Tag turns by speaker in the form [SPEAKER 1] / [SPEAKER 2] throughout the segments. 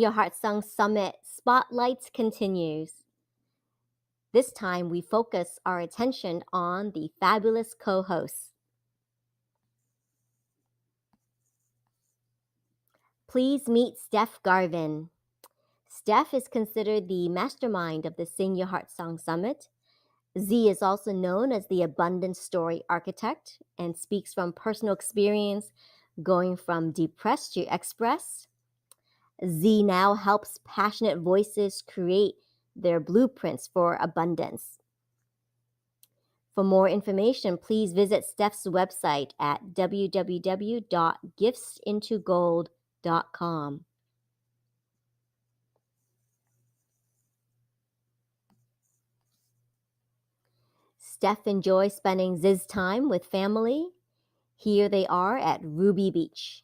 [SPEAKER 1] Your Heart Sung Summit Spotlights continues. This time we focus our attention on the fabulous co-hosts. Please meet Steph Garvin. Steph is considered the mastermind of the Sing Your Heart Song Summit. Z is also known as the Abundant Story Architect and speaks from personal experience, going from depressed to express. Z now helps passionate voices create their blueprints for abundance. For more information, please visit Steph's website at www.giftsintogold.com. Steph enjoys spending Z's time with family. Here they are at Ruby Beach.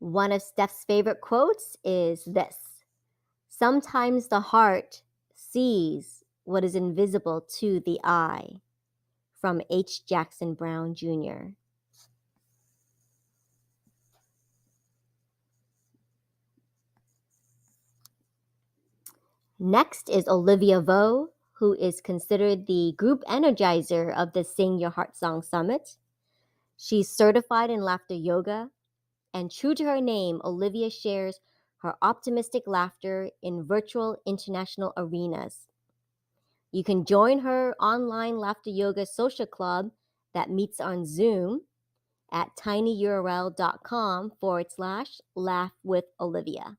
[SPEAKER 1] One of Steph's favorite quotes is this: "Sometimes the heart sees what is invisible to the eye." From H. Jackson Brown Jr. Next is Olivia Vo, who is considered the group energizer of the Sing Your Heart Song Summit. She's certified in laughter yoga, and true to her name, Olivia shares her optimistic laughter in virtual international arenas. You can join her online laughter yoga social club that meets on Zoom at tinyurl.com/laugh-with-Olivia.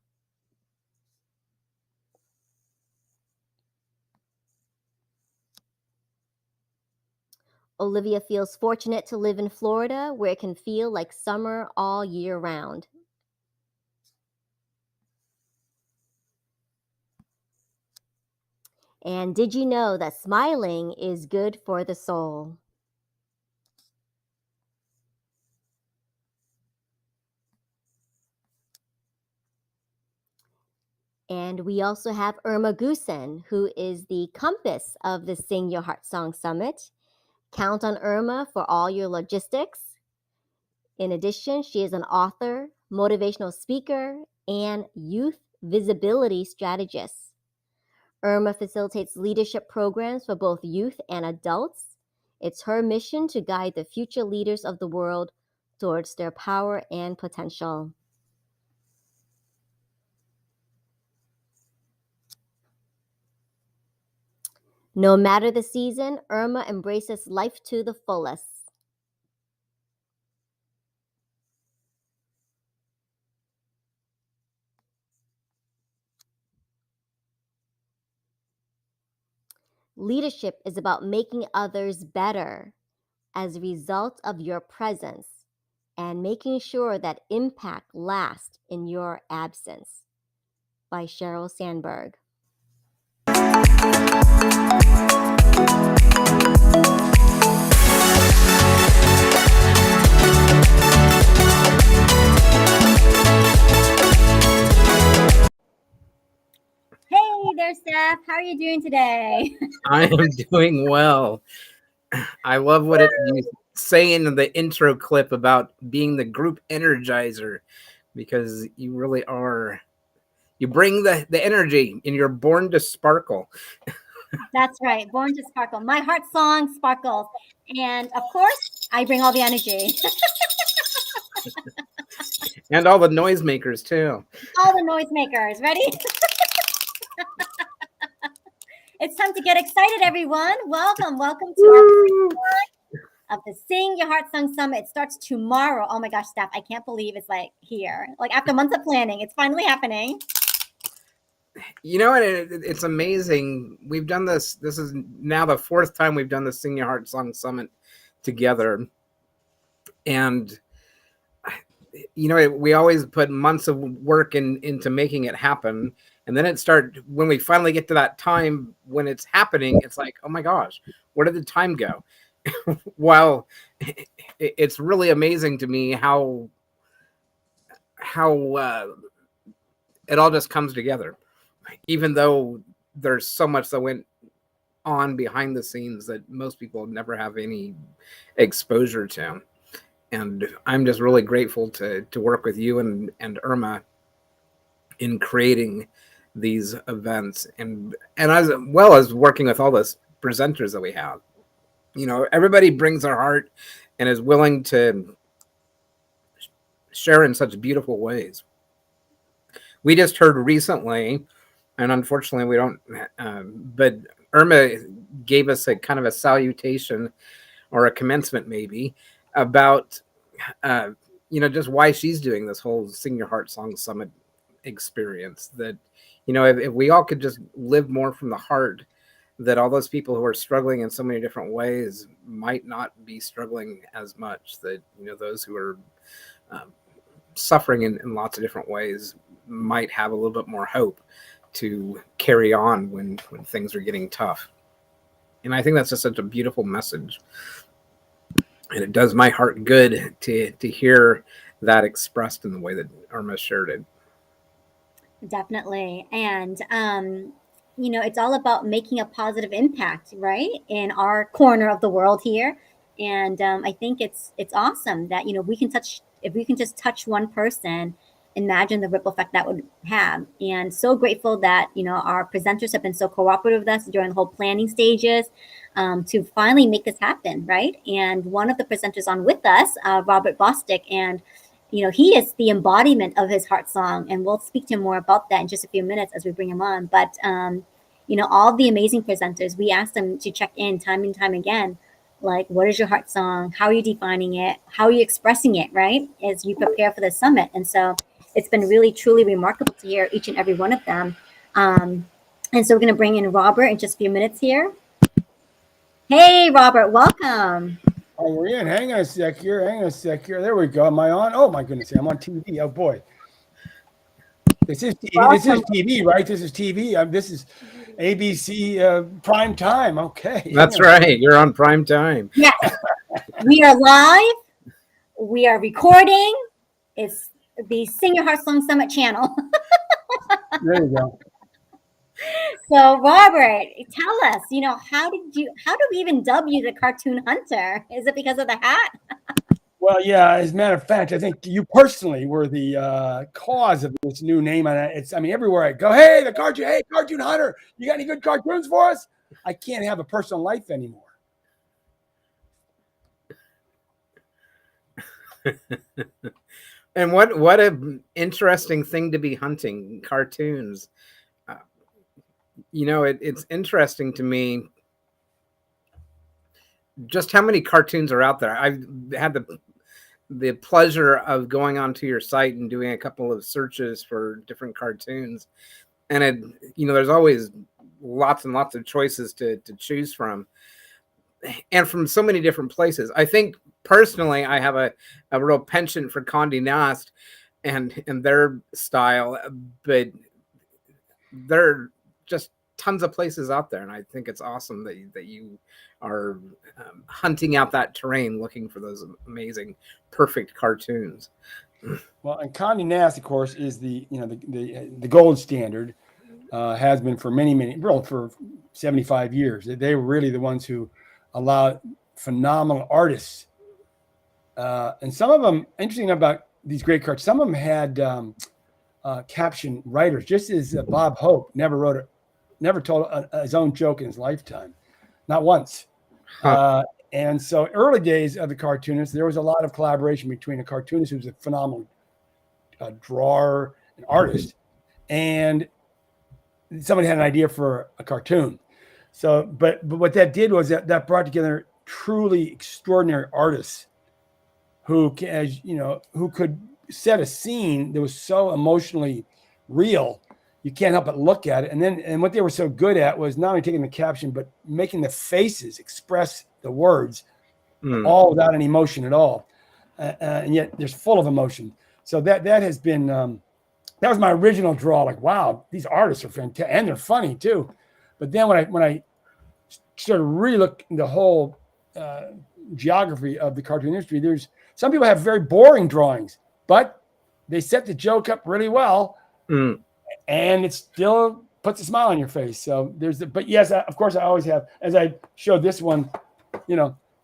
[SPEAKER 1] Olivia feels fortunate to live in Florida, where it can feel like summer all year round. And did you know that smiling is good for the soul? And we also have Irma Goosen, who is the compass of the Sing Your Heart Song Summit. Count on Irma for all your logistics. In addition, she is an author, motivational speaker, and youth visibility strategist. Irma facilitates leadership programs for both youth and adults. It's her mission to guide the future leaders of the world towards their power and potential. No matter the season, Irma embraces life to the fullest. Leadership is about making others better as a result of your presence and making sure that impact lasts in your absence. By Sheryl Sandberg. Hey there, Steph. How are you doing today?
[SPEAKER 2] I am doing well. I love what you say in the intro clip about being the group energizer, because you really are. You bring the energy, and you're born to sparkle.
[SPEAKER 1] That's right. Born to sparkle. My heart song sparkles. And of course, I bring all the energy.
[SPEAKER 2] And all the noisemakers, too.
[SPEAKER 1] All the noisemakers. Ready? It's time to get excited, everyone. Welcome to our of the Sing Your Heart Sung Summit. It starts tomorrow. Oh my gosh, Steph, I can't believe it's like here. Like after months of planning, it's finally happening.
[SPEAKER 2] You know what? It's amazing. We've done this. This is now the fourth time we've done the Sing Your Heart Song Summit together. And, you know, we always put months of work into making it happen. And then when we finally get to that time when it's happening, it's like, oh my gosh, where did the time go? While it's really amazing to me how it all just comes together, even though there's so much that went on behind the scenes that most people never have any exposure to. And I'm just really grateful to work with you and Irma in creating these events, and as well as working with all the presenters that we have. Everybody brings their heart and is willing to share in such beautiful ways. We just heard recently, and unfortunately we don't, but Irma gave us a kind of a salutation or a commencement maybe about uh, just why she's doing this whole Sing Your Heart Song Summit experience. That if we all could just live more from the heart, that all those people who are struggling in so many different ways might not be struggling as much. That those who are um, suffering in lots of different ways might have a little bit more hope to carry on when things are getting tough. And I think that's just such a beautiful message, and it does my heart good to hear that expressed in the way that Irma shared it.
[SPEAKER 1] Definitely. And, it's all about making a positive impact, right, in our corner of the world here. And I think it's awesome that we can touch if we can just touch one person. Imagine the ripple effect that would have. And so grateful that our presenters have been so cooperative with us during the whole planning stages to finally make this happen, right? And one of the presenters on with us, Robert Bostick, and he is the embodiment of his heart song, and we'll speak to him more about that in just a few minutes as we bring him on. But all the amazing presenters, we asked them to check in time and time again, like, what is your heart song? How are you defining it? How are you expressing it, right? As you prepare for the summit. And so it's been really, truly remarkable to hear each and every one of them. And so we're going to bring in Robert in just a few minutes here. Hey, Robert, welcome.
[SPEAKER 3] Oh, we're in. Hang on a sec here. Hang on a sec here. There we go. Am I on? Oh my goodness, I'm on TV. Oh boy. This is TV. This is TV, right? This is TV. This is ABC prime time. Okay.
[SPEAKER 2] That's right. You're on prime time.
[SPEAKER 1] Yes. We are live. We are recording. It's the Sing Your Heart Song Summit channel.
[SPEAKER 3] There you go.
[SPEAKER 1] So, Robert, tell us, how do we even dub you the cartoon hunter? Is it because of the hat?
[SPEAKER 3] Well, yeah. As a matter of fact, I think you personally were the cause of this new name. And everywhere I go, hey, cartoon hunter, you got any good cartoons for us? I can't have a personal life anymore.
[SPEAKER 2] And what an interesting thing to be hunting cartoons. It's interesting to me just how many cartoons are out there. I've had the pleasure of going onto your site and doing a couple of searches for different cartoons, and there's always lots and lots of choices to choose from, and from so many different places. I think personally I have a real penchant for Condé Nast and their style, but there are just tons of places out there, and I think it's awesome that you are hunting out that terrain, looking for those amazing, perfect cartoons.
[SPEAKER 3] Well, and Condé Nast, of course, is the gold standard. Has been for for 75 years. They were really the ones who allowed phenomenal artists, and some of them, interesting about these great cards, some of them had caption writers, just as Bob Hope never told his own joke in his lifetime, not once. And so early days of the cartoonists, there was a lot of collaboration between a cartoonist who's a phenomenal drawer and artist, and somebody had an idea for a cartoon. So, but what that did was that brought together truly extraordinary artists who, who could set a scene that was so emotionally real, you can't help but look at it. And what they were so good at was not only taking the caption, but making the faces express the words, all without any emotion at all. And yet there's full of emotion. So that has been, that was my original draw. Like, wow, these artists are fantastic, and they're funny too. But then when I started really looking the whole geography of the cartoon industry, there's some people have very boring drawings, but they set the joke up really well, and it's still puts a smile on your face. So but yes, of course, I always have. As I showed this one,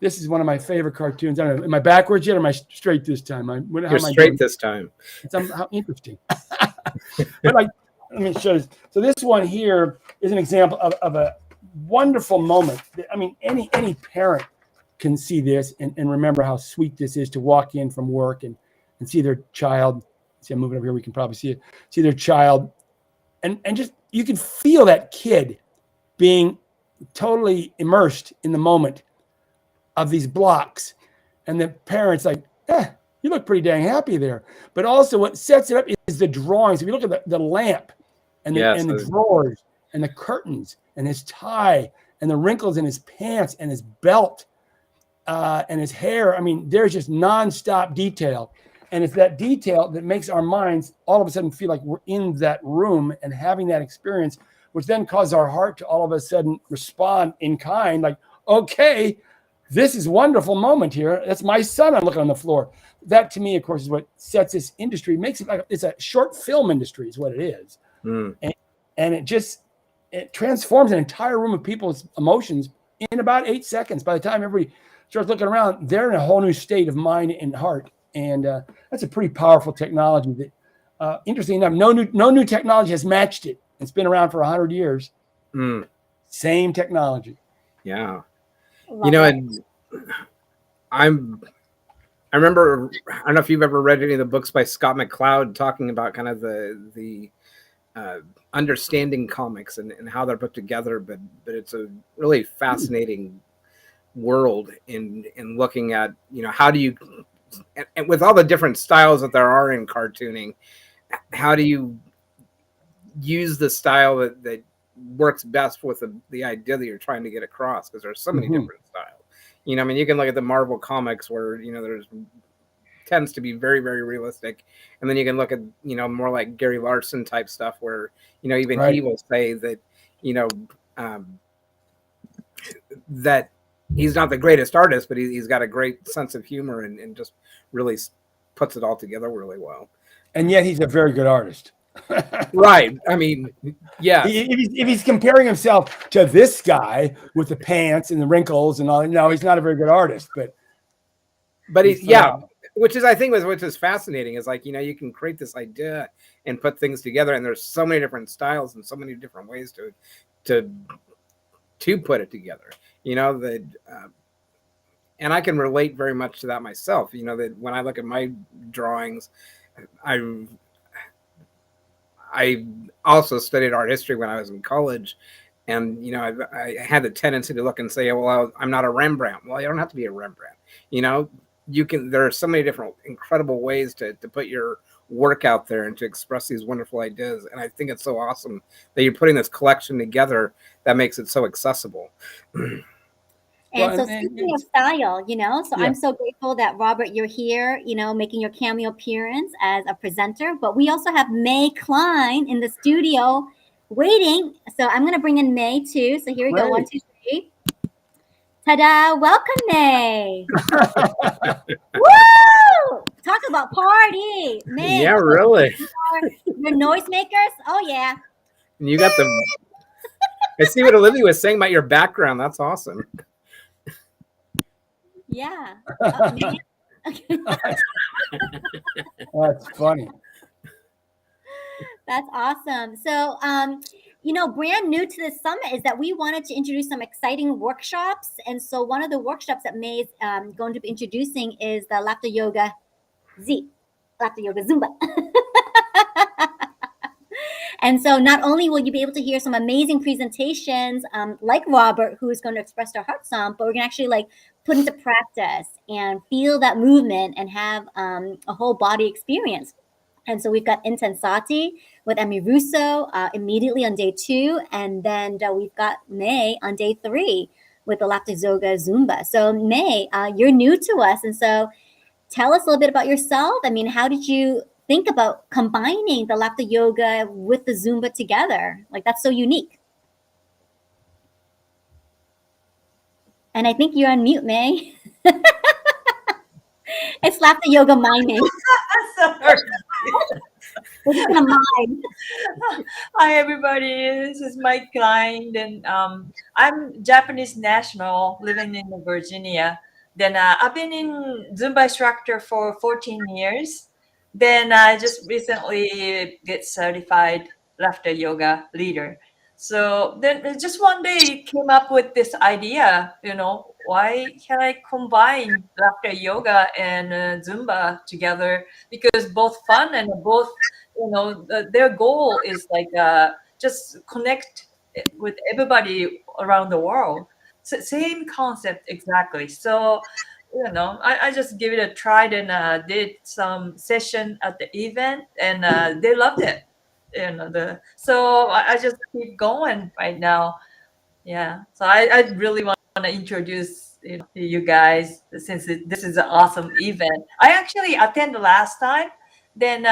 [SPEAKER 3] this is one of my favorite cartoons. I don't know, am I backwards yet, or am I straight this time? How
[SPEAKER 2] You're
[SPEAKER 3] am I
[SPEAKER 2] straight
[SPEAKER 3] doing?
[SPEAKER 2] this time.
[SPEAKER 3] It's how interesting. But let me show you. So this one here is an example of a wonderful moment. I mean, any parent can see this and remember how sweet this is to walk in from work and see their child. See, I'm moving over here. We can probably see it. See their child, and just you can feel that kid being totally immersed in the moment of these blocks, and the parents like, you look pretty dang happy there. But also, what sets it up is the drawings. If you look at the lamp and the drawers and the curtains and his tie and the wrinkles in his pants and his belt and his hair. I mean, there's just nonstop detail. And it's that detail that makes our minds all of a sudden feel like we're in that room and having that experience, which then causes our heart to all of a sudden respond in kind, like, okay, this is a wonderful moment here. That's my son I'm looking on the floor. That, to me, of course, is what sets this industry, makes it like it's a short film industry is what it is. And it transforms an entire room of people's emotions in about 8 seconds. By the time everybody starts looking around, they're in a whole new state of mind and heart. And that's a pretty powerful technology that, interesting enough, no new technology has matched it. It's been around for 100 years. Same technology.
[SPEAKER 2] Yeah. I remember, I don't know if you've ever read any of the books by Scott McCloud talking about kind of the understanding comics and how they're put together, but it's a really fascinating world in looking at, how do you, and with all the different styles that there are in cartooning, how do you use the style that works best with the idea that you're trying to get across? Because there's so many different styles. I mean, you can look at the Marvel comics where, there's tends to be very, very realistic. And then you can look at, more like Gary Larson type stuff where, even he will say that, that he's not the greatest artist, but he's got a great sense of humor and just really puts it all together really well.
[SPEAKER 3] And yet he's a very good artist.
[SPEAKER 2] Right. I mean, yeah.
[SPEAKER 3] If he's comparing himself to this guy with the pants and the wrinkles and all, no, he's not a very good artist. But
[SPEAKER 2] he's which is, I think, which is fascinating. Is like, you can create this idea and put things together, and there's so many different styles and so many different ways to put it together. That, and I can relate very much to that myself. That when I look at my drawings, I also studied art history when I was in college, and I had the tendency to look and say, well, I'm not a Rembrandt. Well, you don't have to be a Rembrandt. There are so many different incredible ways to put your work out there and to express these wonderful ideas. And I think it's so awesome that you're putting this collection together that makes it so accessible.
[SPEAKER 1] And speaking of style, I'm so grateful that, Robert, you're here, making your cameo appearance as a presenter. But we also have May Klein in the studio waiting. So I'm going to bring in May too. So here we go. 1, 2, 3. Ta-da! Welcome, May. Woo! Talk about party, May.
[SPEAKER 2] Yeah, really.
[SPEAKER 1] Your noisemakers. Oh yeah.
[SPEAKER 2] And you got I see what Olivia was saying about your background. That's awesome.
[SPEAKER 1] Yeah.
[SPEAKER 3] That's funny.
[SPEAKER 1] That's awesome. So, brand new to this summit is that we wanted to introduce some exciting workshops. And so one of the workshops that May is going to be introducing is the Laughter Yoga Zumba. And so not only will you be able to hear some amazing presentations like Robert, who is going to express their heart song, but we're going to actually put into practice and feel that movement and have a whole body experience. And so we've got Intensati with Emmy Russo immediately on day 2. And then we've got May on day 3 with the Laughter Yoga Zumba. So May, you're new to us. And so tell us a little bit about yourself. I mean, how did you think about combining the Laughter Yoga with the Zumba together? That's so unique. And I think you're on mute, May. It's Laughter Yoga miming. This is a mime.
[SPEAKER 4] Hi, everybody. This is Mike Klein. And I'm Japanese national living in Virginia. Then I've been in Zumba instructor for 14 years. Then I just recently get certified laughter yoga leader. So then just one day came up with this idea, why can I combine laughter yoga and Zumba together? Because both fun and both their goal is like just connect with everybody around the world. Same concept exactly. So I just give it a try and did some session at the event, and they loved it. So I just keep going right now. Yeah, so I really want to introduce you guys, since this is an awesome event. I actually attended last time, then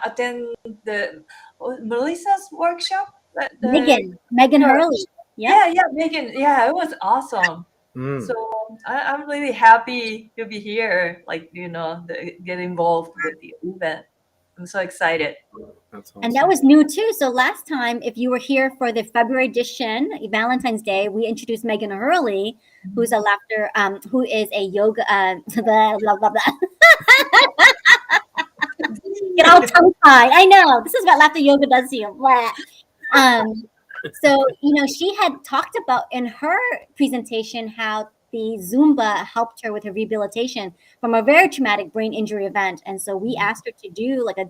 [SPEAKER 4] attend the Melissa's workshop.
[SPEAKER 1] Megan
[SPEAKER 4] Uh,
[SPEAKER 1] Hurley. Yeah.
[SPEAKER 4] yeah, Megan. Yeah, it was awesome.
[SPEAKER 2] Mm,
[SPEAKER 4] So I'm really happy to be here. Like get involved with the event. I'm so excited.
[SPEAKER 2] that's
[SPEAKER 1] And that
[SPEAKER 2] awesome.
[SPEAKER 1] was new too. So last time, if you were here for the February edition, Valentine's Day, we introduced Megan Hurley, who's a laughter, who is a yoga, blah, blah, blah, blah. Get all tongue tied. I know. This is what laughter yoga does to you. Blah. Um, so, she had talked about in her presentation how the Zumba helped her with her rehabilitation from a very traumatic brain injury event. And so we asked her to do like a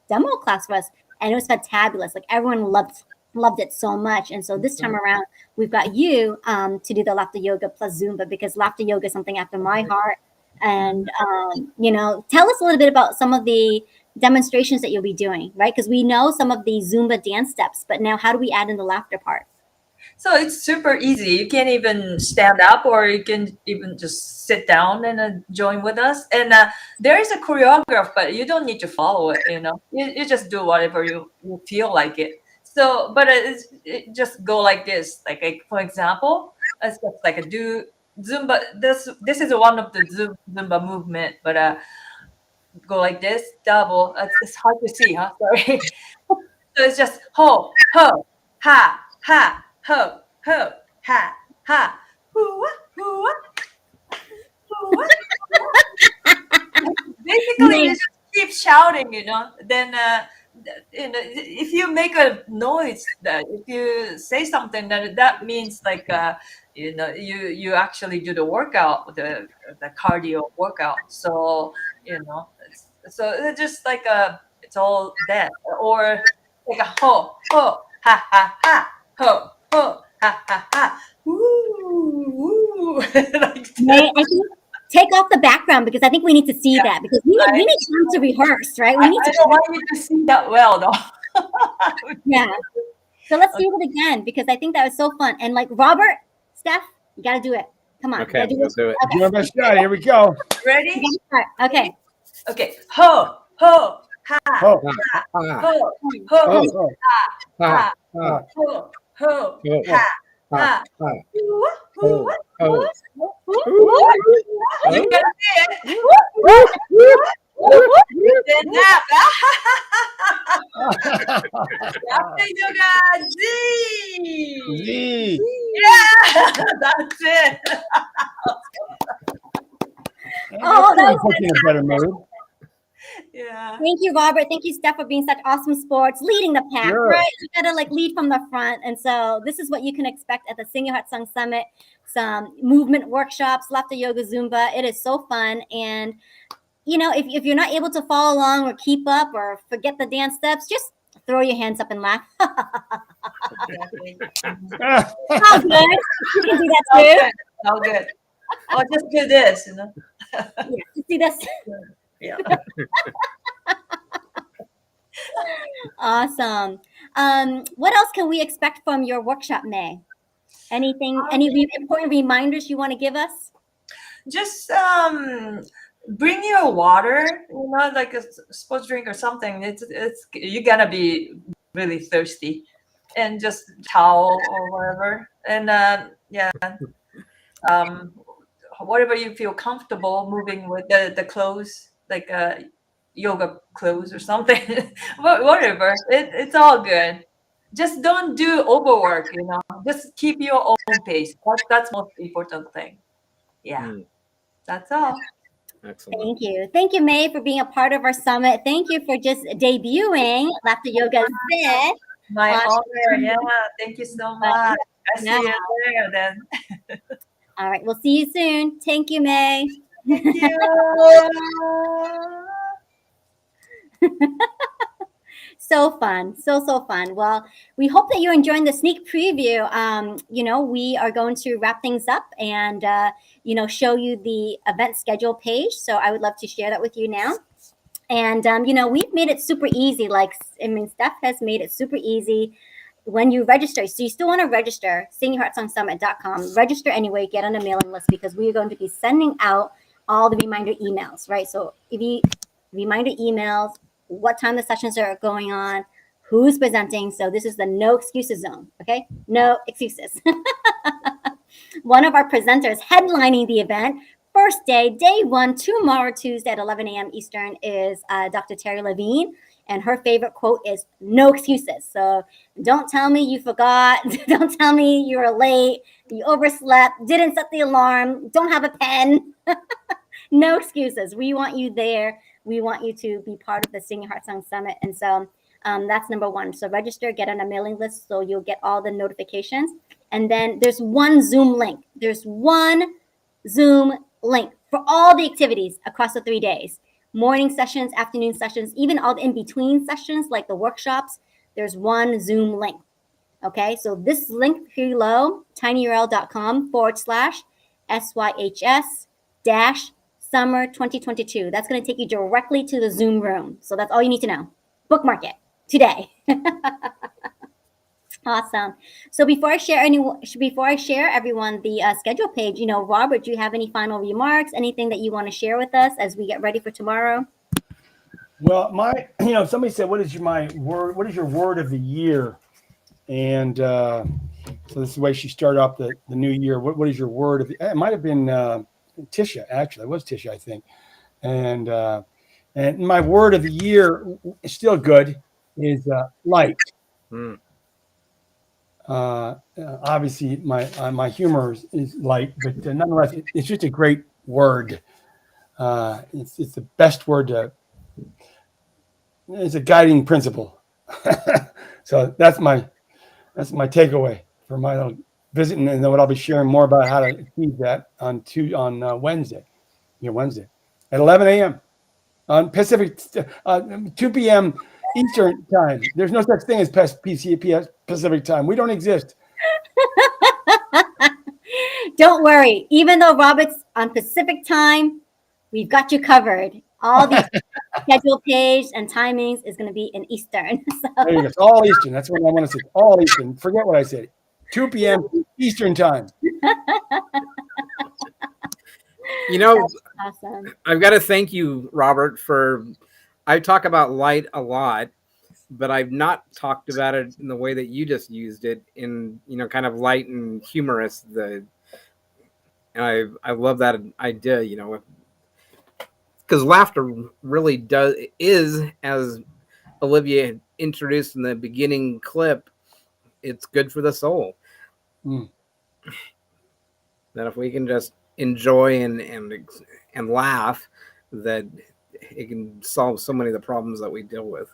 [SPEAKER 1] demo class for us, and it was fantabulous. Like everyone loved it so much. And so this time around, we've got you to do the laughter yoga plus Zumba, because laughter yoga is something after my heart. And tell us a little bit about some of the demonstrations that you'll be doing, right? Because we know some of the Zumba dance steps, but now how do we add in the laughter part?
[SPEAKER 4] So it's super easy. You can even stand up, or you can even just sit down and join with us. And there is a choreograph, but you don't need to follow it. You just do whatever you feel like it. So, but it just go like this. Like for example, it's just like a do Zumba. This is one of the Zumba movement, but go like this, double. It's hard to see, huh? Sorry. So it's just ho, ho, ha, ha, ho, ho, ha, ha, hoo, hoo, hoo. Basically, you
[SPEAKER 1] Nice.
[SPEAKER 4] just keep shouting, Then, if you make a noise, that if you say something, that means like, you actually do the workout, the cardio workout. So, it's just like it's all that, or like a ho, ho, ha, ha, ha, ho, ho, ha, ha, ha, woo, woo, like that.
[SPEAKER 1] I think take off the background, because I think we need to see
[SPEAKER 4] Yeah,
[SPEAKER 1] that, because we
[SPEAKER 4] I,
[SPEAKER 1] need time to rehearse, right? We need
[SPEAKER 4] I
[SPEAKER 1] to
[SPEAKER 4] don't want you to see that well, though.
[SPEAKER 1] yeah. So let's do it again, because I think that was so fun. And like Robert, Steph, you got to do it. Come on, you
[SPEAKER 2] Okay,
[SPEAKER 1] got to do
[SPEAKER 2] we'll
[SPEAKER 1] it.
[SPEAKER 2] do it.
[SPEAKER 1] Okay,
[SPEAKER 3] Give it a shot. Here we go.
[SPEAKER 1] you
[SPEAKER 4] Ready?
[SPEAKER 1] got to start. Okay.
[SPEAKER 4] Okay. Ho, ho, ha,
[SPEAKER 3] Oh,
[SPEAKER 2] Ah, ah,
[SPEAKER 4] ho,
[SPEAKER 3] oh,
[SPEAKER 4] ho,
[SPEAKER 3] oh,
[SPEAKER 2] ah,
[SPEAKER 4] ha,
[SPEAKER 2] ah,
[SPEAKER 4] ho, ho,
[SPEAKER 2] oh,
[SPEAKER 4] ha,
[SPEAKER 2] ah,
[SPEAKER 4] ha.
[SPEAKER 2] ah,
[SPEAKER 4] Woo,
[SPEAKER 2] oh,
[SPEAKER 4] woo,
[SPEAKER 2] oh.
[SPEAKER 4] woo. You can see it. Then that. After yoga, Z.
[SPEAKER 3] Z.
[SPEAKER 4] Yeah, that's it.
[SPEAKER 1] Oh, that was
[SPEAKER 3] Put you in a better mood.
[SPEAKER 4] Yeah.
[SPEAKER 1] Thank you, Robert. Thank you, Steph, for being such awesome sports, leading the pack,
[SPEAKER 3] Sure.
[SPEAKER 1] right? You gotta like lead from the front. And so this is what you can expect at the Sing Your Heart Song Summit. Some movement workshops, laughter yoga, Zumba. It is so fun. And if you're not able to follow along or keep up or forget the dance steps, just throw your hands up and laugh.
[SPEAKER 4] Exactly.
[SPEAKER 1] How good. You can do that
[SPEAKER 4] Oh,
[SPEAKER 1] too.
[SPEAKER 4] good. Oh, good. Oh, just do this,
[SPEAKER 1] Yeah, just do this.
[SPEAKER 4] Yeah.
[SPEAKER 1] Awesome. What else can we expect from your workshop, May? Anything, any important reminders you want to give us?
[SPEAKER 4] Just bring your water, like a sports drink or something. It's you're gonna be really thirsty, and just towel or whatever. And yeah, um, whatever you feel comfortable moving with the clothes, like yoga clothes or something. Whatever. It's all good. Just don't do overwork, you know. Just keep your own pace. That's most important thing. Yeah,
[SPEAKER 2] Mm,
[SPEAKER 4] that's all.
[SPEAKER 2] excellent.
[SPEAKER 1] Thank you. Thank you, May, for being a part of our summit. Thank you for just debuting Laughter Yoga Zit
[SPEAKER 4] My
[SPEAKER 1] on.
[SPEAKER 4] honor. Yeah. Thank you so much. I
[SPEAKER 1] Yeah.
[SPEAKER 4] see you there then.
[SPEAKER 1] All right. We'll see you soon. Thank you, May.
[SPEAKER 4] Thank you.
[SPEAKER 1] So fun, so fun. Well, we hope that you're enjoying the sneak preview. We are going to wrap things up and show you the event schedule page. So I would love to share that with you now. And we've made it super easy. Steph has made it super easy when you register. So you still want to register, singyourheartsongsummit.com. Register anyway, get on a mailing list because we are going to be sending out all the reminder emails, right? So if you reminder emails, what time the sessions are going on, who's presenting. So this is the no excuses zone, okay? No excuses. One of our presenters headlining the event, first day 1, tomorrow, Tuesday at 11 a.m. Eastern, is Dr. Terry Levine. And her favorite quote is no excuses. So don't tell me you forgot. Don't tell me you were late, you overslept, didn't set the alarm, don't have a pen. No excuses. We want you there. We want you to be part of the Sing Your Heart Song Summit. And so that's number one. So register, get on a mailing list so you'll get all the notifications. And then there's one Zoom link. There's one Zoom link for all the activities across the 3 days. Morning sessions, afternoon sessions, even all the in-between sessions like the workshops, there's one Zoom link. Okay, so this link below, tinyurl.com/SYHS dash summer 2022. That's going to take you directly to the Zoom room. So that's all you need to know. Bookmark it today. Awesome. So before I share everyone the schedule page, Robert, do you have any final remarks? Anything that you want to share with us as we get ready for tomorrow?
[SPEAKER 3] Well, somebody said, what is your word of the year? And so this is the way she started off the new year. What is your word of the? It might have been Tisha. Actually, it was Tisha, I think. And my word of the year is still good. Is light.
[SPEAKER 2] Mm.
[SPEAKER 3] Obviously, my humor is light, but nonetheless, it's just a great word. It's the best word it's a guiding principle. So that's my takeaway for my little visit, and then what I'll be sharing more about how to achieve that on Wednesday. Wednesday at 11 a.m. on Pacific, 2 p.m. Eastern time. There's no such thing as Pacific time. We don't exist.
[SPEAKER 1] Don't worry. Even though Robert's on Pacific time, we've got you covered. All the schedule page and timings is going to be in Eastern. So.
[SPEAKER 3] There you go. It's all Eastern. That's what I want to say. All Eastern. Forget what I said. 2 p.m. Eastern time.
[SPEAKER 1] That's awesome.
[SPEAKER 2] I've got to thank you, Robert, I talk about light a lot, but I've not talked about it in the way that you just used it in, kind of light and humorous. And I love that idea, because laughter really is, as Olivia introduced in the beginning clip, it's good for the soul.
[SPEAKER 3] Mm.
[SPEAKER 2] That if we can just enjoy and laugh, that it can solve so many of the problems that we deal with.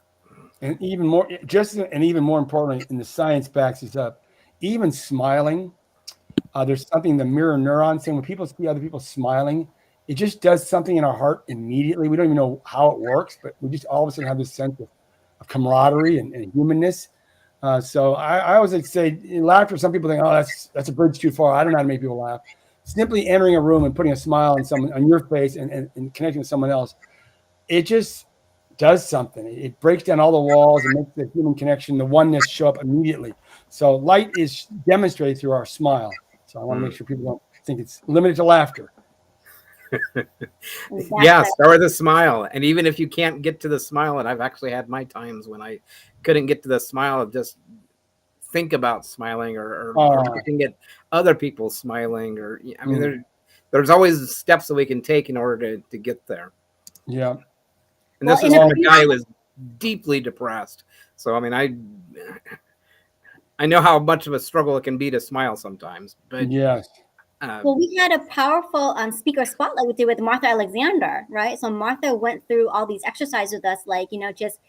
[SPEAKER 3] And even more importantly, and the science backs this up, even smiling, there's something, the mirror neuron saying when people see other people smiling, it just does something in our heart immediately. We don't even know how it works, but we just all of a sudden have this sense of camaraderie and humanness. So I always like to say, laughter, some people think, oh, that's a bridge too far. I don't know how to make people laugh. Simply entering a room and putting a smile on your face and connecting with someone else, it just does something. It breaks down all the walls and makes the human connection, the oneness show up immediately. So light is demonstrated through our smile. So I want to make sure people don't think it's limited to laughter.
[SPEAKER 1] Exactly.
[SPEAKER 2] Yeah, start with a smile. And even if you can't get to the smile, and I've actually had my times when I couldn't get to the smile, just think about smiling or looking at other people smiling, or I mean, there's always steps that we can take in order to get there.
[SPEAKER 3] Yeah.
[SPEAKER 2] And
[SPEAKER 1] Well,
[SPEAKER 2] this
[SPEAKER 1] in
[SPEAKER 2] is
[SPEAKER 1] a
[SPEAKER 2] from a guy who was deeply depressed. So I mean, I know how much of a struggle it can be to smile sometimes. But
[SPEAKER 3] Yes.
[SPEAKER 1] well, we had a powerful speaker spotlight we did with Martha Alexander, right? So Martha went through all these exercises with us, like, just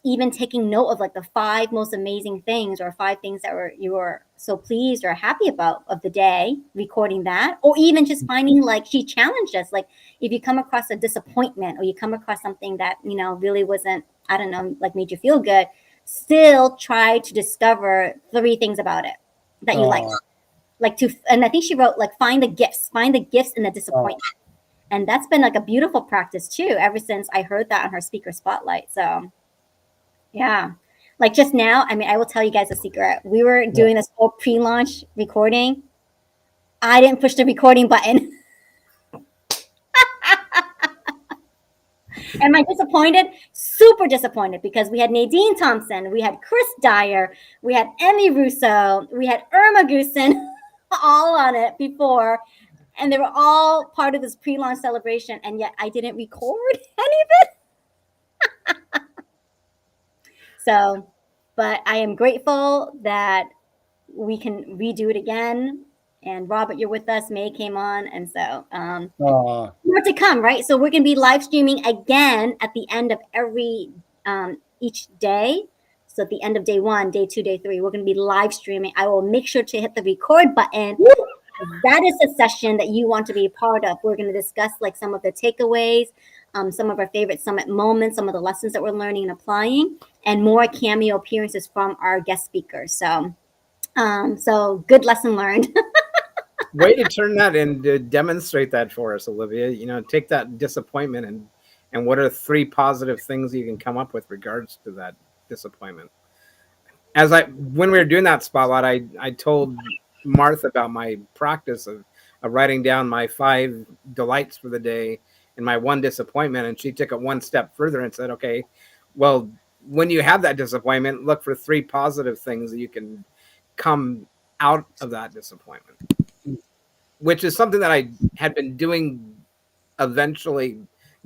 [SPEAKER 1] even taking note of like the 5 most amazing things or 5 things that you were so pleased or happy about of the day, recording that, or even just finding, like, she challenged us, like, if you come across a disappointment or you come across something that, really wasn't, I don't know, like made you feel good, still try to discover 3 things about it that you like. And I think she wrote, like, find the gifts in the disappointment. And that's been like a beautiful practice too, ever since I heard that on her speaker spotlight. So yeah. Like just now, I mean, I will tell you guys a secret. We were doing this whole pre-launch recording. I didn't push the recording button. Am I disappointed? Super disappointed, because we had Nadine Thompson, we had Chris Dyer, we had Emmy Russo, we had Irma Goosen all on it before. And they were all part of this pre-launch celebration. And yet I didn't record any of it. So, but I am grateful that we can redo it again. And Robert, you're with us. May came on. And so more to come, right? So we're going to be live streaming again at the end of each day. So at the end of day 1, day 2, day 3, we're going to be live streaming. I will make sure to hit the record button. Woo! That is a session that you want to be a part of. We're going to discuss like some of the takeaways, some of our favorite summit moments, some of the lessons that we're learning and applying, and more cameo appearances from our guest speakers. So, so good lesson learned.
[SPEAKER 2] Way to turn that and demonstrate that for us, Olivia. Take that disappointment and what are 3 positive things you can come up with regards to that disappointment. When we were doing that spotlight, I told Martha about my practice of writing down my 5 delights for the day and my 1 disappointment, and she took it 1 step further and said, okay, well, when you have that disappointment, look for 3 positive things that you can come out of that disappointment, which is something that I had been doing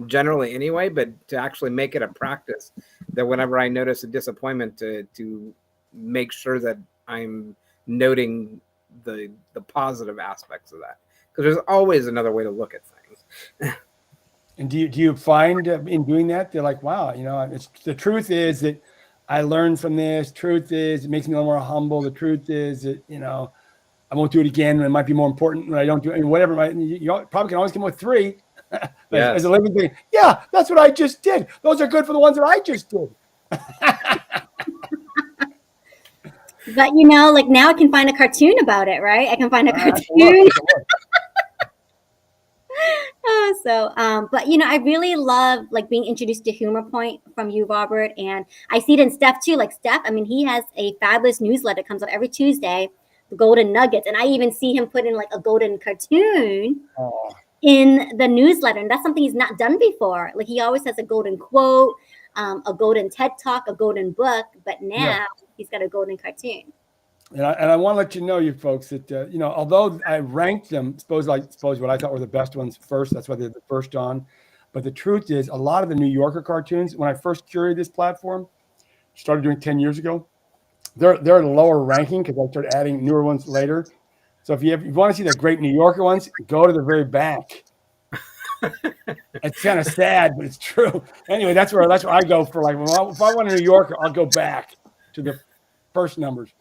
[SPEAKER 2] generally anyway, but to actually make it a practice that whenever I notice a disappointment to make sure that I'm noting the positive aspects of that, because there's always another way to look at things.
[SPEAKER 3] And do you find in doing that, they're like, wow, the truth is that I learned from this. Truth is it makes me a little more humble. The truth is that, I won't do it again. It might be more important when I don't do it. Whatever. You probably can always come up with 3 as a living thing. Yeah, that's what I just did. Those are good for the ones that I just did.
[SPEAKER 1] But like now I can find a cartoon about it, right? I can find a cartoon. But I really love like being introduced to Humor Point from you, Robert, and I see it in Steph too. Like Steph, I mean, he has a fabulous newsletter that comes out every Tuesday, the Golden Nuggets, and I even see him put in like a golden cartoon in the newsletter, and that's something he's not done before. Like he always has a golden quote, a golden TED Talk, a golden book, but now he's got a golden cartoon.
[SPEAKER 3] And I want to let you folks, that although I ranked them, suppose what I thought were the best ones first. That's why they're the first on. But the truth is, a lot of the New Yorker cartoons, when I first curated this platform, started doing 10 years ago, they're at a lower ranking because I started adding newer ones later. So if you want to see the great New Yorker ones, go to the very back. It's kind of sad, but it's true. Anyway, that's where I go for. Like, if I want a New Yorker, I'll go back to the first numbers.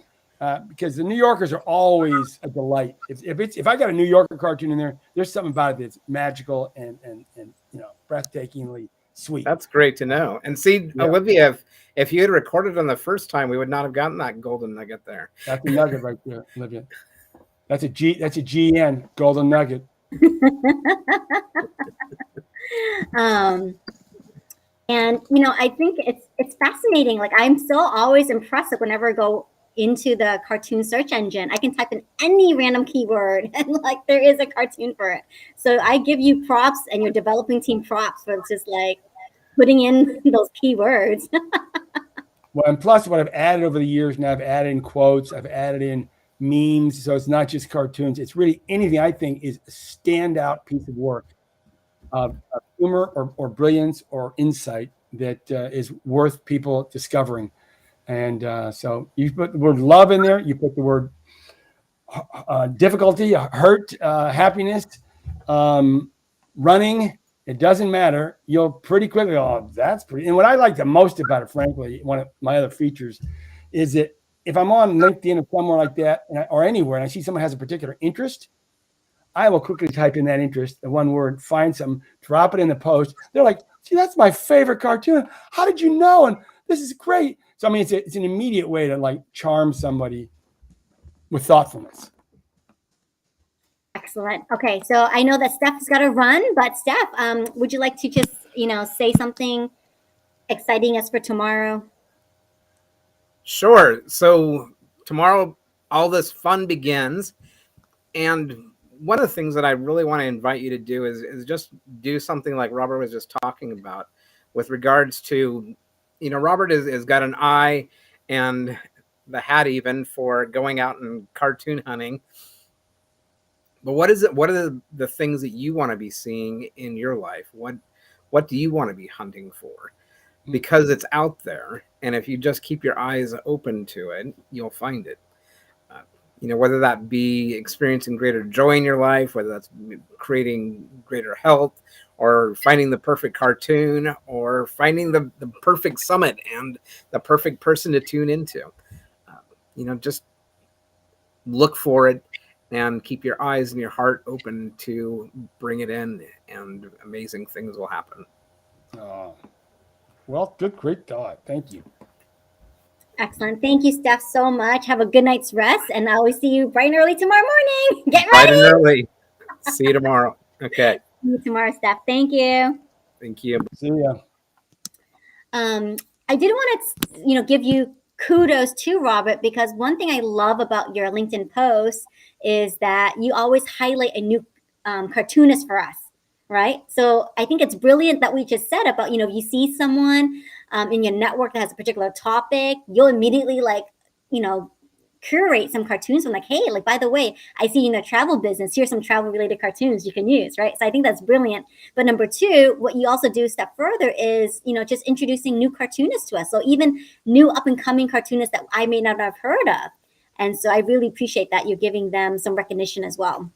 [SPEAKER 3] Because the New Yorkers are always a delight. If I got a New Yorker cartoon in there, there's something about it that's magical and breathtakingly sweet.
[SPEAKER 2] That's great to know. And see, Olivia, if you had recorded on the first time, we would not have gotten that golden nugget there.
[SPEAKER 3] That's a nugget right there, Olivia. That's a GN golden nugget.
[SPEAKER 1] And I think it's fascinating. Like I'm still always impressed whenever I go into the cartoon search engine. I can type in any random keyword and like there is a cartoon for it. So I give you props and your developing team props for just like putting in those keywords.
[SPEAKER 3] Well, and plus what I've added over the years now, I've added in quotes, I've added in memes. So it's not just cartoons. It's really anything I think is a standout piece of work of humor or brilliance or insight that is worth people discovering. And so you put the word love in there. You put the word difficulty, hurt, happiness, running. It doesn't matter. You'll pretty quickly go, oh, that's pretty. And what I like the most about it, frankly, one of my other features is that if I'm on LinkedIn or somewhere like that, or anywhere, and I see someone has a particular interest, I will quickly type in that interest, the one word, find some, drop it in the post. They're like, see, that's my favorite cartoon. How did you know? And this is great. So, I mean, it's an immediate way to like charm somebody with thoughtfulness.
[SPEAKER 1] Excellent. Okay, so I know that Steph's got to run, but Steph, would you like to just, say something exciting as for tomorrow?
[SPEAKER 2] Sure. So tomorrow, all this fun begins. And one of the things that I really want to invite you to do is just do something like Robert was just talking about with regards to, Robert has got an eye and the hat even for going out and cartoon hunting. But what is it? What are the things that you want to be seeing in your life? What do you want to be hunting for? Because it's out there. And if you just keep your eyes open to it, you'll find it. Whether that be experiencing greater joy in your life, whether that's creating greater health, or finding the perfect cartoon, or finding the perfect summit and the perfect person to tune into. Just look for it and keep your eyes and your heart open to bring it in, and amazing things will happen.
[SPEAKER 3] Well, great thought. Thank you.
[SPEAKER 1] Excellent. Thank you, Steph, so much. Have a good night's rest, and I will see you bright and early tomorrow morning. Get
[SPEAKER 2] Bright
[SPEAKER 1] ready.
[SPEAKER 2] and early. See you tomorrow. Okay.
[SPEAKER 1] See you tomorrow, Steph. Thank you.
[SPEAKER 2] Thank you.
[SPEAKER 3] See ya.
[SPEAKER 1] I did want to, give you kudos to Robert, because one thing I love about your LinkedIn posts is that you always highlight a new cartoonist for us, right? So I think it's brilliant that we just said about, you see someone in your network that has a particular topic, you'll immediately curate some cartoons. I'm like, hey, by the way, I see you in a travel business. Here's some travel related cartoons you can use, right? So I think that's brilliant. But number two, what you also do a step further is, just introducing new cartoonists to us. So even new up and coming cartoonists that I may not have heard of. And so I really appreciate that you're giving them some recognition as well.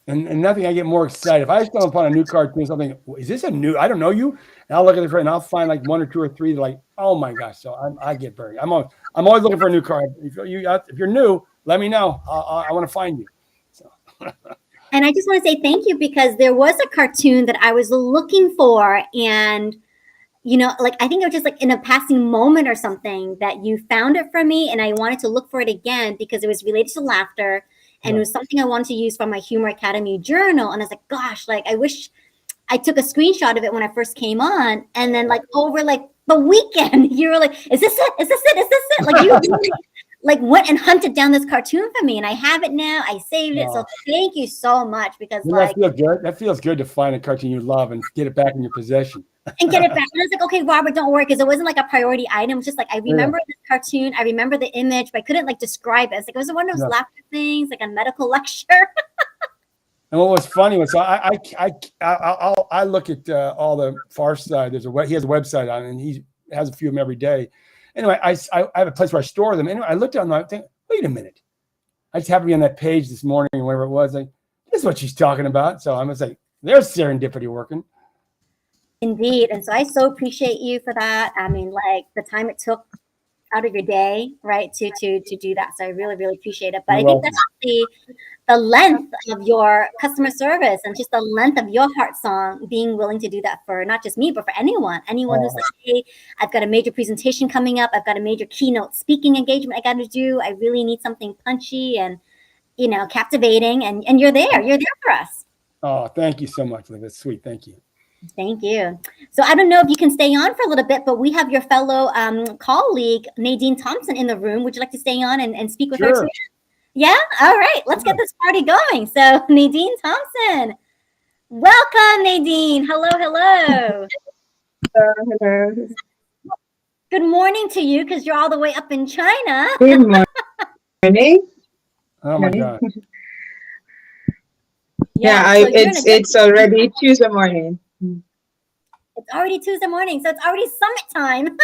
[SPEAKER 3] And nothing I get more excited. If I stumble upon a new cartoon, something, is this a new, I don't know you. And I'll look at it and I'll find like one or two or three like, oh my gosh. So I get very, I'm always looking for a new card. If you're new, let me know. I want to find you. So.
[SPEAKER 1] And I just want to say thank you, because there was a cartoon that I was looking for, and I think it was just like in a passing moment or something that you found it for me, and I wanted to look for it again because it was related to laughter, and it was something I wanted to use from my Humor Academy journal. And I was like, gosh, I wish I took a screenshot of it when I first came on, and then over the weekend, you were like, is this it? Is this it? Is this it? Like you really, went and hunted down this cartoon for me, and I have it now. I saved it. So thank you so much, because
[SPEAKER 3] that feels good. That feels good to find a cartoon you love and get it back in your possession.
[SPEAKER 1] And get it back. And I was like, okay, Robert, don't worry, because it wasn't like a priority item. It was just like, I remember this cartoon, I remember the image, but I couldn't describe it. It's like, it was one of those laughter things, like a medical lecture.
[SPEAKER 3] And what was funny was I look at all the Far Side. He has a website on it, and he has a few of them every day. Anyway, I have a place where I store them. Anyway, I looked on them, I think, wait a minute. I just happened to be on that page this morning, or whatever it was. Like, this is what she's talking about. So I'm just like, there's serendipity working.
[SPEAKER 1] Indeed. And so I so appreciate you for that. I mean, the time it took out of your day, right, to do that. So I really, really appreciate it. But I think that's the length of your customer service and just the length of your heart song, being willing to do that for not just me, but for anyone who's like, hey, I've got a major presentation coming up. I've got a major keynote speaking engagement I got to do. I really need something punchy and, captivating. And you're there. You're there for us.
[SPEAKER 3] Oh, thank you so much, Liv. That's sweet. Thank you.
[SPEAKER 1] Thank you. So I don't know if you can stay on for a little bit, but we have your fellow colleague, Nadine Thompson, in the room. Would you like to stay on and speak with her too? Yeah? All right. Let's get this party going. So Nadine Thompson. Welcome, Nadine. Hello, hello.
[SPEAKER 5] Hello.
[SPEAKER 1] Good morning to you, because you're all the way up in China.
[SPEAKER 5] Good morning.
[SPEAKER 3] Oh, my God.
[SPEAKER 5] Yeah,
[SPEAKER 1] so
[SPEAKER 5] it's already Tuesday morning.
[SPEAKER 1] It's already Tuesday morning, so it's already summit time.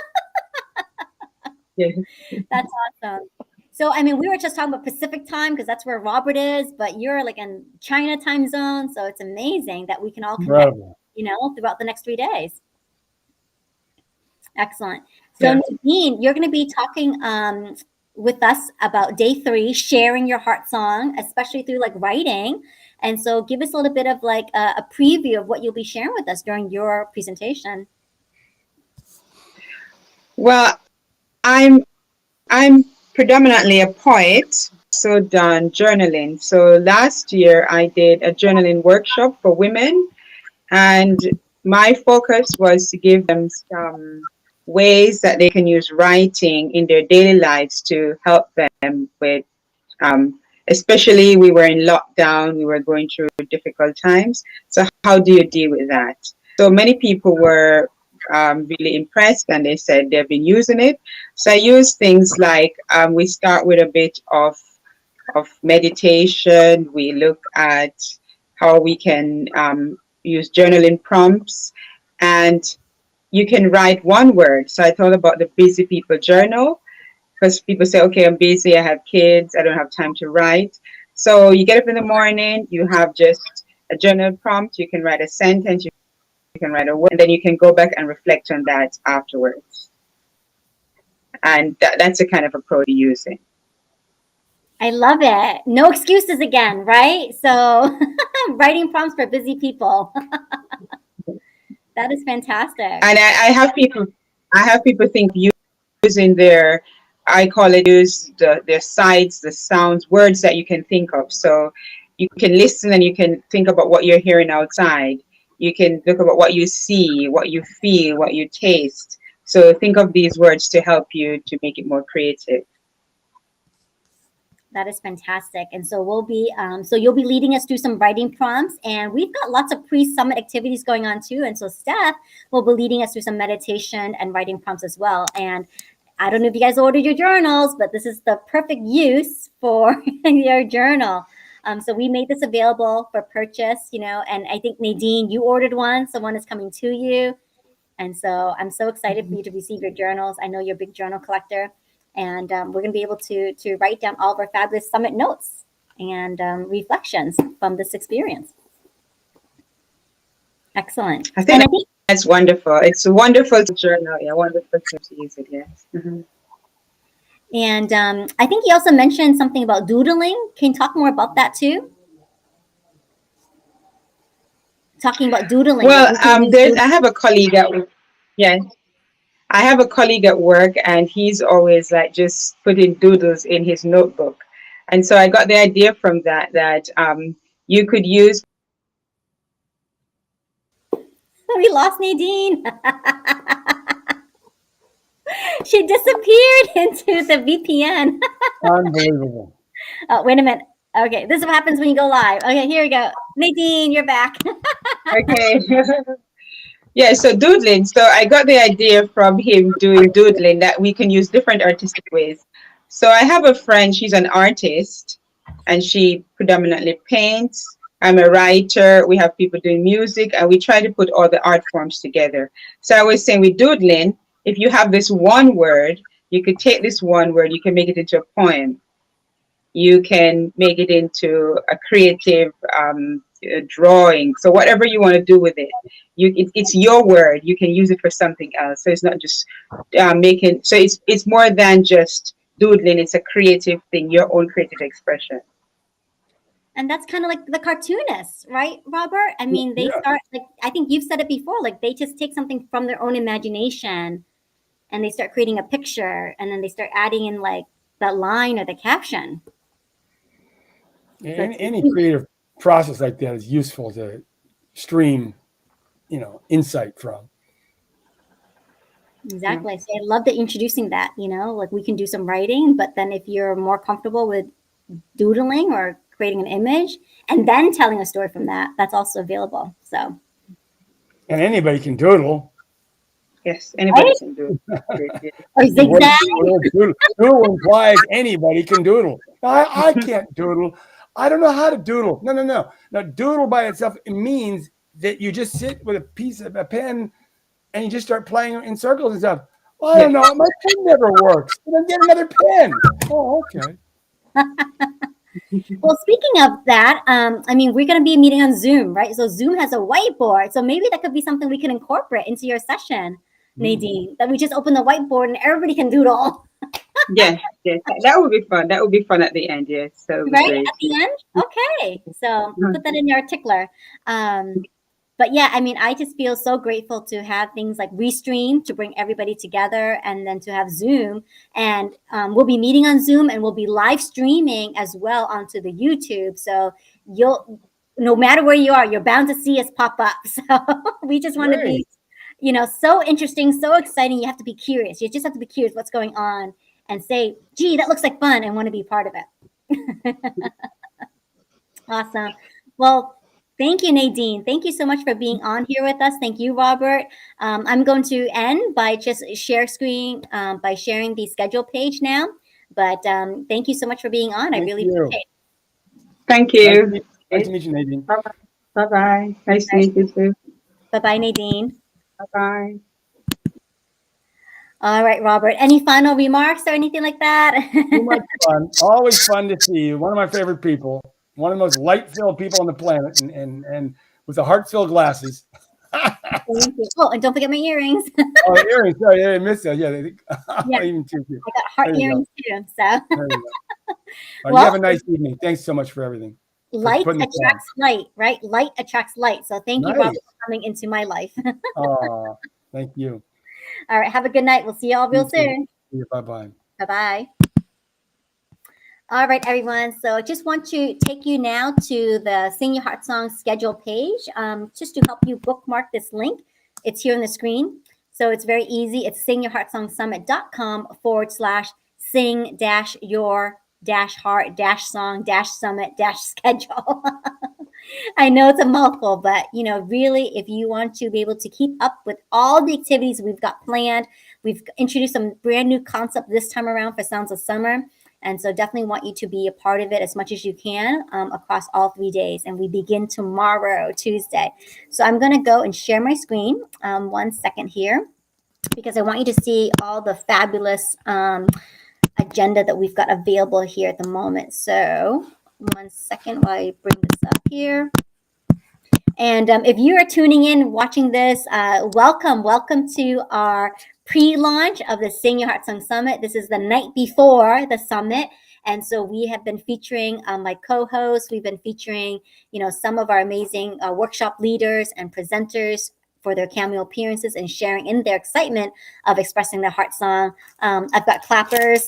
[SPEAKER 5] Yeah.
[SPEAKER 1] That's awesome. So, I mean, we were just talking about Pacific time because that's where Robert is, but you're like in China time zone. So it's amazing that we can all connect,
[SPEAKER 3] Incredible.
[SPEAKER 1] throughout the next 3 days. Excellent. So,
[SPEAKER 5] Yeah.
[SPEAKER 1] Nadine, you're going to be talking with us about day 3, sharing your heart song, especially through like writing. And so give us a little bit of like a preview of what you'll be sharing with us during your presentation.
[SPEAKER 5] Well, I'm predominantly a poet, so done journaling. So last year I did a journaling workshop for women, and my focus was to give them some ways that they can use writing in their daily lives to help them with, especially we were in lockdown, we were going through difficult times. So how do you deal with that? So many people were really impressed, and they said they've been using it. So I use things like we start with a bit of meditation. We look at how we can use journaling prompts, and you can write one word. So I thought about the busy people journal, because people say, okay, I'm busy, I have kids, I don't have time to write. So you get up in the morning, you have just a journal prompt, you can write a sentence, you can write a word, and then you can go back and reflect on that afterwards. And that's the kind of approach you're using.
[SPEAKER 1] I love it. No excuses again, right? So writing prompts for busy people. That is fantastic.
[SPEAKER 5] And I have people think using their, I call it, use their sights, the sounds, words that you can think of. So you can listen and you can think about what you're hearing outside. You can look about what you see, what you feel, what you taste. So think of these words to help you to make it more creative.
[SPEAKER 1] That is fantastic. And so we'll be, so you'll be leading us through some writing prompts, and we've got lots of pre-summit activities going on too. And so Steph will be leading us through some meditation and writing prompts as well. And I don't know if you guys ordered your journals, but this is the perfect use for your journal. So we made this available for purchase, and I think Nadine, you ordered one, so one is coming to you. And so I'm so excited for you to receive your journals. I know you're a big journal collector. And we're going to be able to write down all of our fabulous summit notes and reflections from this experience. Excellent.
[SPEAKER 5] I think that's wonderful. It's a wonderful journal. Yeah, wonderful to use it. Yes. Mm-hmm.
[SPEAKER 1] And I think you also mentioned something about doodling. Can you talk more about that too? Talking about doodling.
[SPEAKER 5] Well, I have a colleague I have a colleague at work, and he's always like just putting doodles in his notebook. And so I got the idea from that you could use.
[SPEAKER 1] We lost Nadine. She disappeared into the VPN.
[SPEAKER 3] Unbelievable.
[SPEAKER 1] Oh, wait a minute. Okay, this is what happens when you go live. Okay, here we go. Nadine, you're back.
[SPEAKER 5] Okay. Yeah, so doodling. So I got the idea from him doing doodling that we can use different artistic ways. So I have a friend, she's an artist, and she predominantly paints. I'm a writer. We have people doing music, and we try to put all the art forms together. So I was saying with doodling, if you have this one word, you could take this one word, you can make it into a poem. You can make it into a creative drawing. So whatever you want to do with it, it's your word. You can use it for something else. So it's not just making. So it's more than just doodling. It's a creative thing, your own creative expression.
[SPEAKER 1] And that's kind of like the cartoonists, right, Robert? I mean, they start, like, I think you've said it before, like they just take something from their own imagination and they start creating a picture, and then they start adding in like that line or the caption.
[SPEAKER 3] Any creative process like that is useful to stream, insight from.
[SPEAKER 1] Exactly. So I love that introducing that, like we can do some writing, but then if you're more comfortable with doodling or creating an image and then telling a story from that, that's also available. So.
[SPEAKER 3] And anybody can doodle.
[SPEAKER 5] Yes, anybody can do it.
[SPEAKER 1] Or zigzag.
[SPEAKER 3] Doodle implies anybody can doodle. I can't doodle. I don't know how to doodle. No. Now, doodle by itself, it means that you just sit with a pen and you just start playing in circles and stuff. Well, I don't know. My pen never works. Then get another pen. Oh, okay.
[SPEAKER 1] Well, speaking of that, I mean, we're going to be meeting on Zoom, right? So Zoom has a whiteboard. So maybe that could be something we can incorporate into your session, Nadine, that we just open the whiteboard and everybody can doodle.
[SPEAKER 5] Yes, yes, that would be fun. That would be fun at the end. Yes, that would be
[SPEAKER 1] Right
[SPEAKER 5] great.
[SPEAKER 1] at the end. Okay, so put that in your tickler. But yeah, I mean, I just feel so grateful to have things like Restream to bring everybody together, and then to have Zoom, and we'll be meeting on Zoom, and we'll be live streaming as well onto the YouTube. So you'll, no matter where you are, you're bound to see us pop up. So we just want to be, so interesting, so exciting. You have to be curious. You just have to be curious what's going on, and say, "Gee, that looks like fun," and want to be part of it. Awesome. Well, thank you, Nadine. Thank you so much for being on here with us. Thank you, Robert. I'm going to end by just share screen by sharing the schedule page now. But thank you so much for being on. I really appreciate it.
[SPEAKER 5] Thank
[SPEAKER 3] Nice
[SPEAKER 5] you.
[SPEAKER 3] to meet you, Nadine.
[SPEAKER 5] Bye bye. Nice to meet you too.
[SPEAKER 1] Bye-bye, Nadine.
[SPEAKER 5] Bye bye.
[SPEAKER 1] All right, Robert. Any final remarks or anything like that?
[SPEAKER 3] Too much fun. Always fun to see you. One of my favorite people. One of the most light-filled people on the planet, and with the heart-filled glasses.
[SPEAKER 1] Thank you. Oh, and don't forget my earrings.
[SPEAKER 3] Oh, earrings. Sorry, I missed that. Yeah,
[SPEAKER 1] Yeah.
[SPEAKER 3] even too cute.
[SPEAKER 1] I got heart earrings too. So
[SPEAKER 3] There you go. All right,
[SPEAKER 1] well,
[SPEAKER 3] you have a nice evening. Thanks so much for everything.
[SPEAKER 1] Light attracts light, right? Light attracts light. So thank you, Robert, for coming into my life.
[SPEAKER 3] Oh, thank you.
[SPEAKER 1] All right. Have a good night. We'll see you all real soon.
[SPEAKER 3] Bye-bye.
[SPEAKER 1] Bye-bye. All right, everyone. So I just want to take you now to the Sing Your Heart Song schedule page, just to help you bookmark this link. It's here on the screen. So it's very easy. It's singyourheartsongsummit.com/sing-your-heart-song-summit-schedule. I know it's a mouthful, but really, if you want to be able to keep up with all the activities we've got planned, we've introduced some brand new concept this time around for Sounds of Summer. And so definitely want you to be a part of it as much as you can across all 3 days. And we begin tomorrow, Tuesday. So I'm going to go and share my screen 1 second here, because I want you to see all the fabulous agenda that we've got available here at the moment. So 1 second while I bring this up here. And if you are tuning in, watching this, welcome to our pre-launch of the Sing Your Heart Song Summit. This is the night before the summit. And so we have been featuring my co-hosts. We've been featuring, some of our amazing workshop leaders and presenters for their cameo appearances and sharing in their excitement of expressing their heart song. I've got clappers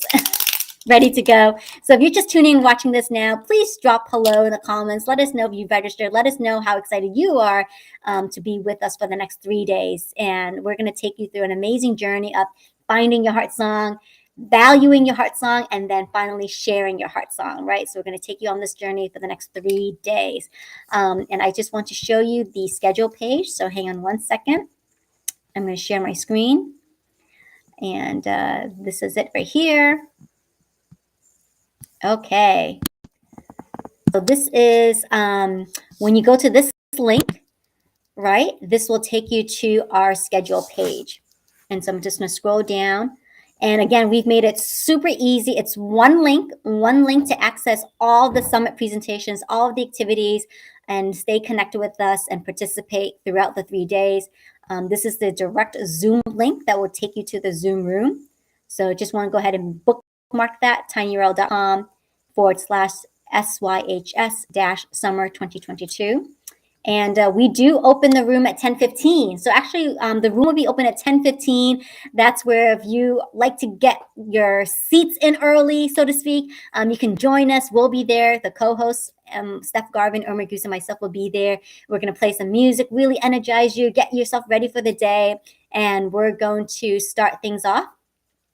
[SPEAKER 1] ready to go. So if you're just tuning in, watching this now, please drop hello in the comments. Let us know if you've registered. Let us know how excited you are to be with us for the next 3 days. And we're going to take you through an amazing journey of finding your heart song, valuing your heart song, and then finally sharing your heart song, right? So we're going to take you on this journey for the next 3 days. And I just want to show you the schedule page. So hang on 1 second. I'm going to share my screen. And this is it right here. Okay. So this is when you go to this link, right? This will take you to our schedule page. And so I'm just going to scroll down. And again, we've made it super easy. It's one link to access all the summit presentations, all of the activities, and stay connected with us and participate throughout the 3 days. This is the direct Zoom link that will take you to the Zoom room. So just want to go ahead and bookmark that, tinyurl.com/SYHS-summer 2022. And we do open the room at 10:15. So actually, the room will be open at 10:15. That's where if you like to get your seats in early, so to speak, you can join us. We'll be there. The co-hosts, Steph Garvin, Irma Goose, and myself will be there. We're going to play some music, really energize you, get yourself ready for the day. And we're going to start things off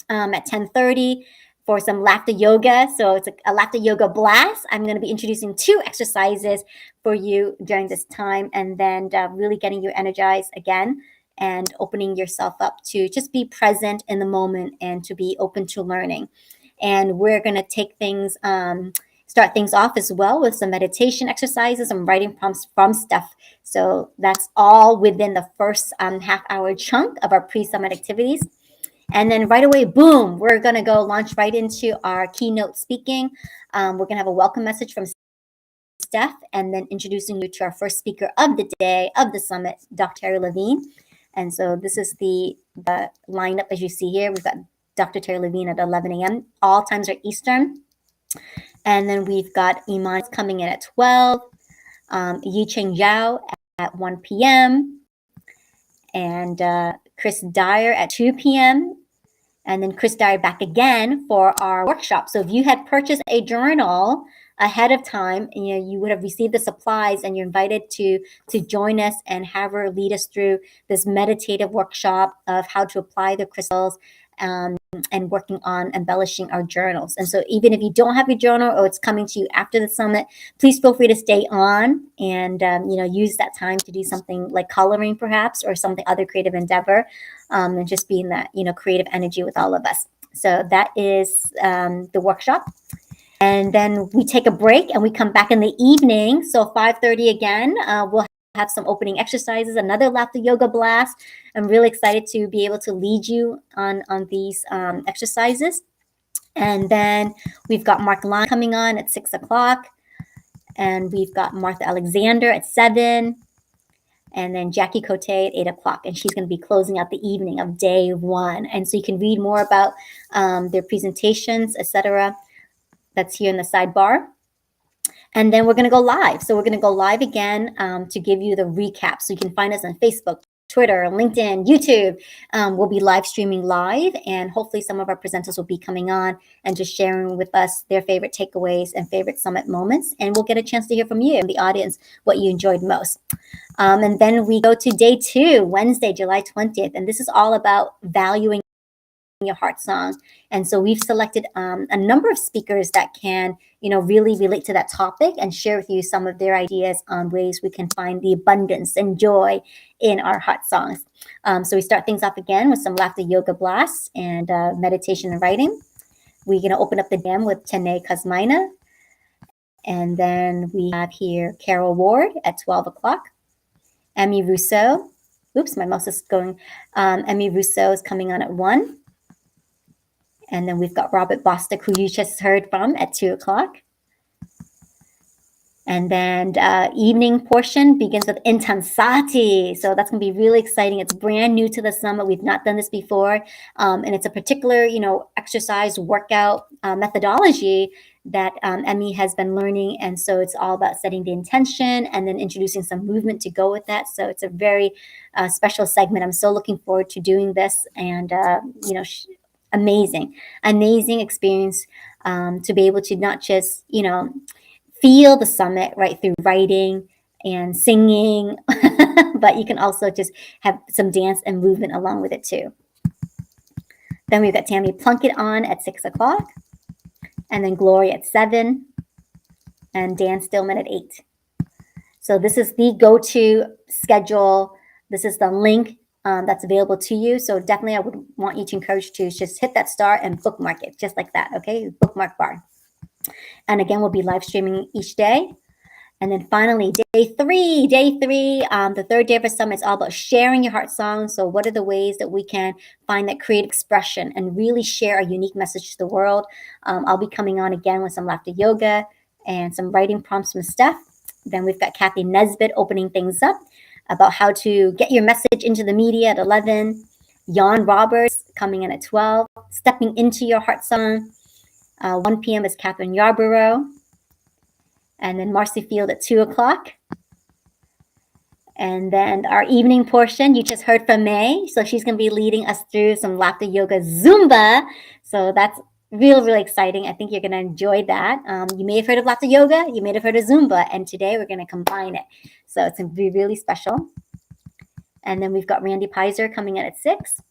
[SPEAKER 1] at 10:30. For some laughter yoga. So it's a laughter yoga blast. I'm going to be introducing 2 exercises for you during this time, and then really getting you energized again and opening yourself up to just be present in the moment and to be open to learning. And we're going to take things start things off as well with some meditation exercises and writing prompts from Steph. So that's all within the first half-hour chunk of our pre-summit activities. And then right away, boom, we're going to go launch right into our keynote speaking. We're going to have a welcome message from Steph, and then introducing you to our first speaker of the day of the summit, Dr. Terry Levine. And so this is the lineup as you see here. We've got Dr. Terry Levine at 11 a.m. All times are Eastern. And then we've got Iman coming in at 12, Yi Cheng Zhao at 1 p.m., and Chris Dyer at 2 p.m., and then Chris Dyer back again for our workshop. So if you had purchased a journal ahead of time, you would have received the supplies, and you're invited to join us and have her lead us through this meditative workshop of how to apply the crystals and working on embellishing our journals. And so even if you don't have your journal or it's coming to you after the summit, please feel free to stay on and use that time to do something like coloring perhaps, or something other creative endeavor, and just being that creative energy with all of us. So that is the workshop. And then we take a break and we come back in the evening. So 5:30 again, we'll have some opening exercises, another laughter yoga blast. I'm really excited to be able to lead you on these exercises. And then we've got Mark Lyon coming on at 6 o'clock. And we've got Martha Alexander at 7. And then Jackie Cote at 8 o'clock. And she's going to be closing out the evening of day 1. And so you can read more about their presentations, etc. That's here in the sidebar. And then we're going to go live. So we're going to go live again to give you the recap. So you can find us on Facebook, Twitter, LinkedIn, YouTube. We'll be live streaming live, and hopefully some of our presenters will be coming on and just sharing with us their favorite takeaways and favorite summit moments. And we'll get a chance to hear from you in the audience what you enjoyed most. And then we go to day 2, Wednesday, July 20th. And this is all about valuing your heart song. And so we've selected a number of speakers that can really relate to that topic and share with you some of their ideas on ways we can find the abundance and joy in our heart songs. So we start things off again with some laughter yoga blasts and meditation and writing. We're going to open up the dam with Tene Kazmaina. And then we have here Carol Ward at 12 o'clock. Emmy Rousseau. Oops, my mouse is going. Emmy Rousseau is coming on at 1. And then we've got Robert Bostick, who you just heard from, at 2 o'clock. And then evening portion begins with Intensati. So that's going to be really exciting. It's brand new to the summit. We've not done this before. And it's a particular, exercise workout methodology that Emmy has been learning. And so it's all about setting the intention and then introducing some movement to go with that. So it's a very special segment. I'm so looking forward to doing this. And, amazing experience to be able to not just, feel the summit right through writing and singing, but you can also just have some dance and movement along with it too. Then we've got Tammy Plunkett on at 6 o'clock, and then Gloria at 7, and Dan Stillman at 8. So this is the go-to schedule. This is the link that's available to you. So definitely I would want you to encourage to just hit that star and bookmark it just like that. Okay, bookmark bar. And again, we'll be live streaming each day. And then finally, day 3, the third day of our summit is all about sharing your heart song. So what are the ways that we can find that creative expression and really share a unique message to the world? I'll be coming on again with some laughter yoga and some writing prompts from Steph. Then we've got Kathy Nesbitt opening things up about how to get your message into the media at 11. Jan Roberts coming in at 12. Stepping into your heart song. 1 p.m. is Catherine Yarborough. And then Marcy Field at 2 o'clock. And then our evening portion, you just heard from May. So she's going to be leading us through some laughter yoga Zumba. So that's really exciting. I think you're going to enjoy that. You may have heard of laughter yoga. You may have heard of Zumba. And today we're going to combine it. So it's going to be really special. And then we've got Randy Pizer coming in at 6.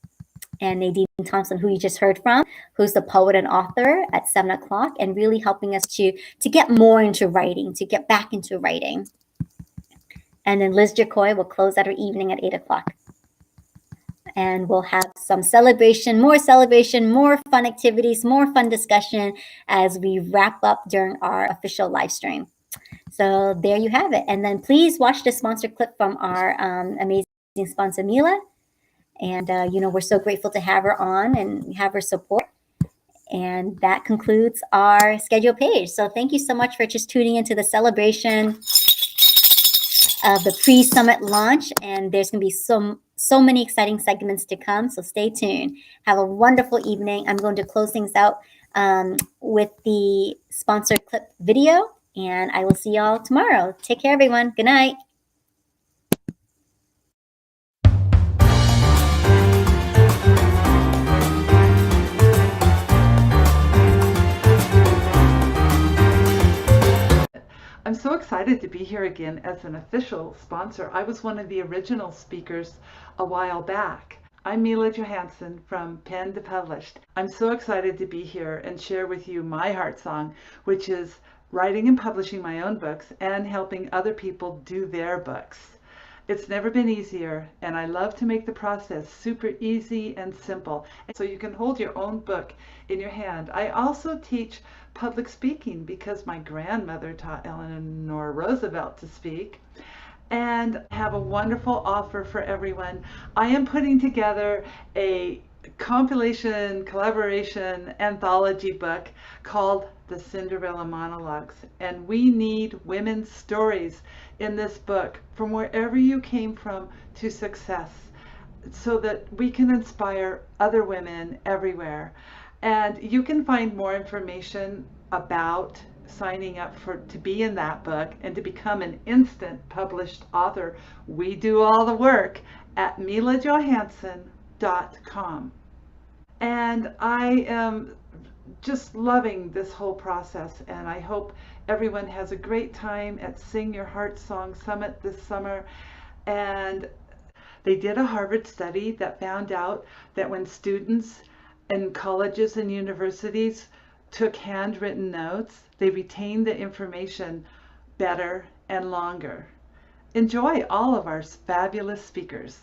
[SPEAKER 1] And Nadine Thompson, who you just heard from, who's the poet and author, at 7 o'clock, and really helping us to get more into writing, to get back into writing. And then Liz Jacoy will close out her evening at 8 o'clock. And we'll have some celebration, more fun activities, more fun discussion as we wrap up during our official live stream. So there you have it. And then please watch the sponsor clip from our amazing sponsor, Mila. And, we're so grateful to have her on and have her support. And that concludes our schedule page. So thank you so much for just tuning into the celebration of the pre-summit launch. And there's going to be so many exciting segments to come. So stay tuned. Have a wonderful evening. I'm going to close things out with the sponsor clip video. And I will see y'all tomorrow. Take care, everyone. Good night.
[SPEAKER 6] I'm so excited to be here again as an official sponsor. I was one of the original speakers a while back. I'm Mila Johansson from Pen to Published. I'm so excited to be here and share with you my heart song, which is writing and publishing my own books and helping other people do their books. It's never been easier, and I love to make the process super easy and simple, so you can hold your own book in your hand. I also teach public speaking because my grandmother taught Eleanor Roosevelt to speak, and have a wonderful offer for everyone. I am putting together a compilation, collaboration, anthology book called The Cinderella Monologues, and we need women's stories in this book from wherever you came from to success, so that we can inspire other women everywhere. And you can find more information about signing up to be in that book and to become an instant published author. We do all the work at milajohansson.com. And I am just loving this whole process, and I hope everyone has a great time at Sing Your Heart Song Summit this summer. And they did a Harvard study that found out that when students in colleges and universities took handwritten notes, they retained the information better and longer. Enjoy all of our fabulous speakers.